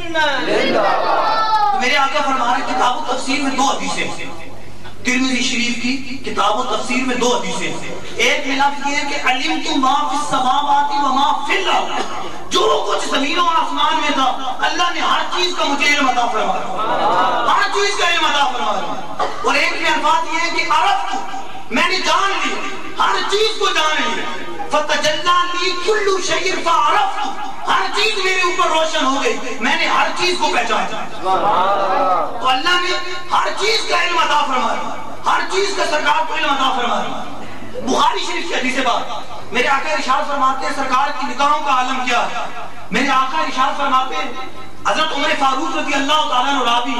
میرے آقا فرما رہے کتاب و تفسیر میں 2 حدیثیں، ترمذی شریف کی کتاب و تفسیر میں 2 حدیثیں، ایک میں لفظ یہ ہے کہ علمت ما فی السماوات و ما فی الارض، جو کچھ زمین و آسمان میں تھا اللہ نے ہر چیز کا مجھے علم عطا فرمایا، ہر چیز کا علم عطا فرمایا۔ اور ایک میں الفاظ یہ ہے کہ عرفت، میں نے جان لی، ہر چیز کو جان لی، فتجلی لی کل شیء فعرفت، ہر چیز میرے اوپر روشن ہو گئی، میں نے ہر چیز کو پہچانا۔ تو اللہ نے ہر چیز کا علم عطا فرمایا، ہر چیز کا سرکار کو علم عطا فرمایا۔ بخاری شریف کی حدیث بات، میرے آقا ارشاد فرماتے ہیں سرکار کی نگاہوں کا عالم کیا ہے؟ میرے آقا ارشاد فرماتے ہیں، حضرت عمر فاروق رضی اللہ تعالیٰ عنہ راوی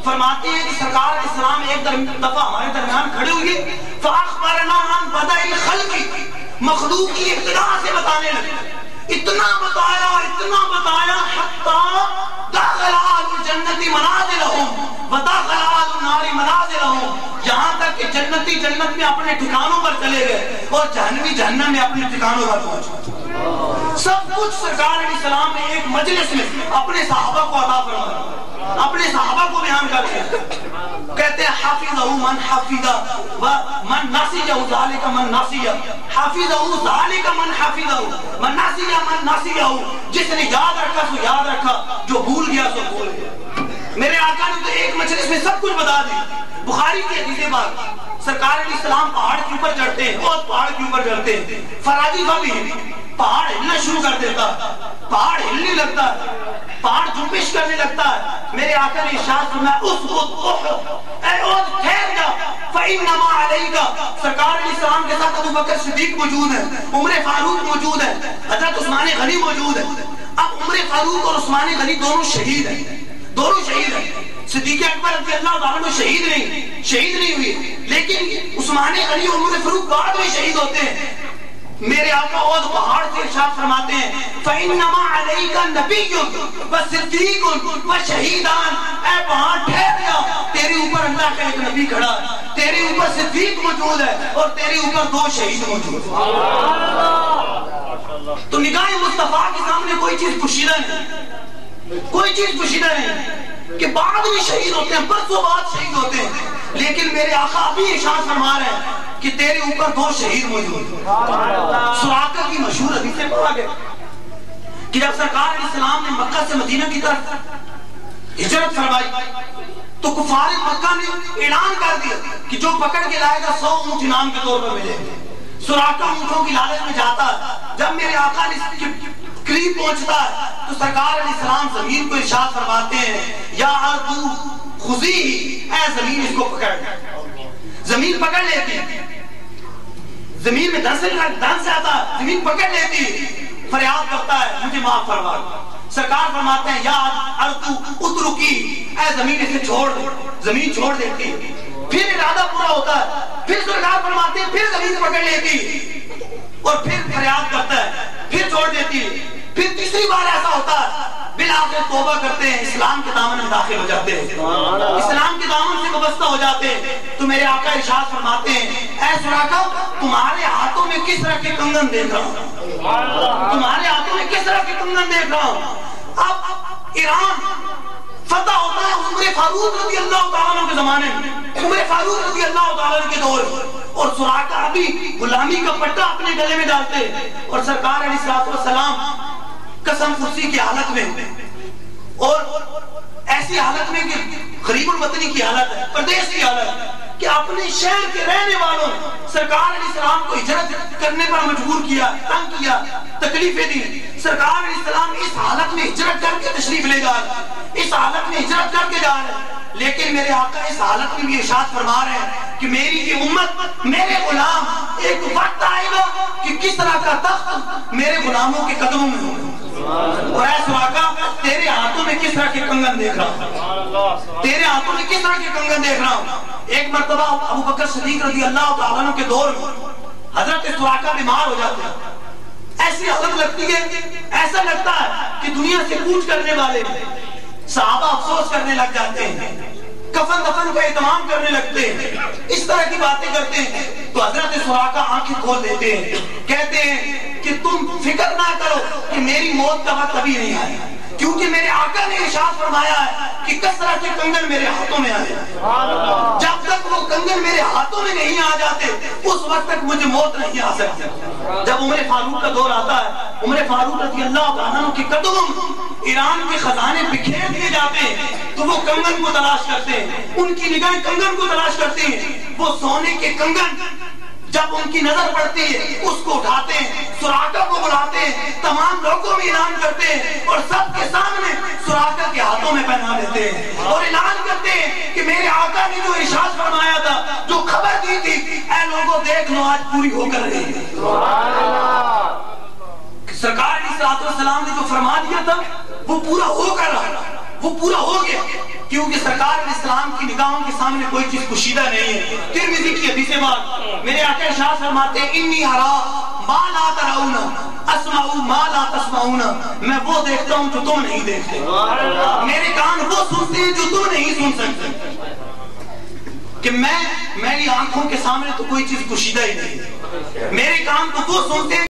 فرماتے ہیں کہ سرکار علیہ السلام ایک دفعہ ہمارے درمیان کھڑے ہوئے، فاخبرنا عن بدء الخلق، مخلوق کی ابتدا سے بتانے لگے، اتنا بتایا حتی داخل اہل الجنت منازلہم وداخل اہل النار منازلہم، یہاں تک کہ جنتی جنت میں اپنے ٹھکانوں پر چلے گئے اور جہنمی جہنم میں اپنے ٹھکانوں پر پہنچے۔ سب کچھ سرکار علیہ السلام نے ایک مجلس میں اپنے صحابہ کو عطا فرمایا، اپنے صحابہ کو بیان کرتے ہیں، کہتے ہیں حافظہ من حافظہ ومن ناسیہ ذالک من ناسیہ، حافظہ ذالک من حافظہ من ناسیہ من ناسیہ، جس نے یاد رکھا سو یاد رکھا، جو بھول گیا سو بھول گیا۔ میرے آقا نے تو ایک مجلس میں سب کچھ بتا دی۔ بخاری کی حدیث بات، سرکار علیہ السلام پہاڑ کے اوپر چڑھتے ہیں، بہت پہاڑ کے اوپر چڑھتے ہیں، فراجیفہ بھی پہاڑ ہلنا شروع کر دیتا ہے، پہاڑ ہلنے لگتا ہے، پہاڑ جنبش کرنے لگتا ہے۔ میرے آقا نے ارشاد فرمایا اسقط احد، اے احد ٹھہر جا، فإنما علیک، سرکار علیہ السلام کے ساتھ ابو بکر صدیق موجود ہے، عمر فاروق موجود ہے، حضرت عثمان غنی موجود ہے۔ اب عمر فاروق اور عثمان غنی دونوں شہید ہیں، دونوں شہید ہیں۔ صدیق اکبر رضی اللہ تعالیٰ عنہ شہید نہیں ہوئی، لیکن عثمان غنی اور عمر فاروق بعد میں شہید ہوتے ہیں۔ میرے آقا احد پہاڑ سے ارشاد فرماتے ہیں فإنما علیک نبی وصدیق وشہیدان، اے پہاڑ ٹھہر جا، تیرے اوپر اللہ کا ایک نبی کھڑا ہے، تیرے اوپر صدیق موجود ہے اور تیرے اوپر 2 شہید موجود ہیں۔ تو نگاہ مصطفیٰ کے سامنے کوئی چیز پوشیدہ نہیں، کوئی چیز پوشیدہ نہیں کہ بعد میں شہید ہوتے ہیں، برسوں بعد شہید ہوتے ہیں، لیکن میرے آقا ابھی ارشاد فرما رہے ہیں کہ تیرے اوپر 2 شہید موجود ہیں۔ سراقہ کی مشہور حدیث سے پڑھا گیا کہ جب سرکار علیہ السلام نے مکہ سے مدینہ کی طرف ہجرت فرمائی تو کفار مکہ نے اعلان کر دیا کہ جو پکڑ کے لائے گا 100 اونٹ انعام کے طور پر ملے گا۔ سراقہ اونٹوں کی لالچ میں جاتا ہے، جب میرے آقا نے اس کے قریب پہنچتا ہے تو سرکار علیہ السلام زمین کو ارشاد فرماتے ہیں یا ارض خذی، اے زمین اس کو پکڑ، زمین پکڑ لیتی، زمین میں دھن سے آتا ہے، زمین پکڑ لیتی، فریاد کرتا ہے مجھے معاف فرما۔ سرکار فرماتے ہیں یا ارض اترکی، اے زمین اسے چھوڑ دے، زمین چھوڑ دیتی، پھر ارادہ پورا ہوتا ہے، پھر سرکار فرماتے ہیں پھر زمین پکڑ لیتی اور پھر فریاد کرتا ہے، پھر چھوڑ دیتی، پھر تیسری بار ایسا ہوتا ہے، بالآخر توبہ کرتے ہیں، اسلام کے دامن میں داخل ہو جاتے ہیں، اسلام کے دامن سے وابستہ ہو جاتے ہیں۔ تو میرے آقا ارشاد فرماتے ہیں اے سراقہ تمہارے ہاتھوں میں کس طرح کے کنگن دیکھ رہا ہوں، تمہارے ہاتھوں میں کس طرح کے کنگن دیکھ رہا ہوں۔ اب ایران فتح ہوتا ہے عمر فاروق رضی اللہ تعالیٰ عنہ کے زمانے میں، عمر فاروق رضی اللہ تعالیٰ عنہ کے دور میں، اور سراقہ ابھی غلامی کا پٹا اپنے گلے میں ڈالتے اور سرکار علیہ السلام قسم فرسی کی حالت میں اور ایسی حالت میں کہ غریب الوطنی کی حالت ہے، پردیس کی حالت ہے کہ اپنے شہر کے رہنے والوں سرکار علیہ السلام کو ہجرت کرنے پر مجبور کیا، تنگ کیا، تکلیفیں دی۔ سرکار علیہ السلام اس حالت میں ہجرت کر کے تشریف لے جا رہے، اس حالت میں ہجرت کر کے جا رہے، لیکن میرے آقا اس حالت میں بھی ارشاد فرما رہے ہیں کہ میری یہ امت، میرے غلام، ایک وقت آئے گا کہ کس طرح کا تخت میرے غلاموں کے قدموں میں ہوگا۔ اور اے سراقہ تیرے ہاتھوں میں کس طرح کے کنگن دیکھ رہا ہوں، تیرے ہاتھوں میں کس طرح کے کنگن دیکھ رہا ہوں۔ ایک مرتبہ ابو بکر صدیق رضی اللہ تعالیٰ عنہ کے دور میں حضرت سراقہ بیمار ہو جاتے ہیں، ایسی حالت لگتی ہے، ایسا لگتا ہے کہ دنیا سے کوچ کرنے والے صحابہ افسوس کرنے لگ جاتے ہیں، کفن دفن کا اہتمام کرنے لگتے ہیں، اس طرح کی باتیں کرتے ہیں۔ تو حضرت سراقہ آنکھیں کھول دیتے ہیں، کہتے ہیں کہ تم فکر نہ کرو کہ میری موت کا وقت ابھی نہیں آیا، کیونکہ میرے آقا نے ارشاد فرمایا ہے کہ کثرت کے کنگن میرے ہاتھوں میں آئے، جب تک وہ کنگن میرے ہاتھوں میں نہیں آ جاتے اس وقت تک مجھے موت نہیں آ سکتی۔ جب عمر فاروق کا دور آتا ہے، عمر فاروق رضی اللہ عنہ کے قدم ایران کے خزانے بکھیر دیے جاتے ہیں تو وہ کنگن کو تلاش کرتے ہیں، ان کی نگاہیں کنگن کو تلاش کرتی ہیں، وہ سونے کے کنگن جب ان کی نظر پڑتی ہے اس کو اٹھاتے ہیں، سراقہ کو بلاتے ہیں، تمام لوگوں میں اعلان کرتے ہیں اور سب کے سامنے سراقہ کے ہاتھوں میں پہنا دیتے ہیں اور اعلان کرتے ہیں کہ میرے آقا نے جو ارشاد فرمایا تھا، جو خبر دی تھی، اے لوگوں دیکھ لو آج پوری ہو کر رہی ہے۔ سرکار علیہ السلام نے جو فرما دیا تھا وہ پورا ہو کر رہا، وہ پورا ہو گیا، کیونکہ سرکار علیہ السلام کی نگاہوں کے سامنے کوئی چیز پوشیدہ نہیں ہے۔ ترمذی کی حدیث بات میرے آقا ارشاد فرماتے ہیں انی ارا ما لا ترون اسمع ما لا تسمعون، میں وہ دیکھتا ہوں جو تم نہیں دیکھتے، میرے کان وہ سنتے ہیں جو تم نہیں سن سکتے، کہ میری آنکھوں کے سامنے تو کوئی چیز پوشیدہ ہی نہیں، میرے کان تو وہ سنتے ہیں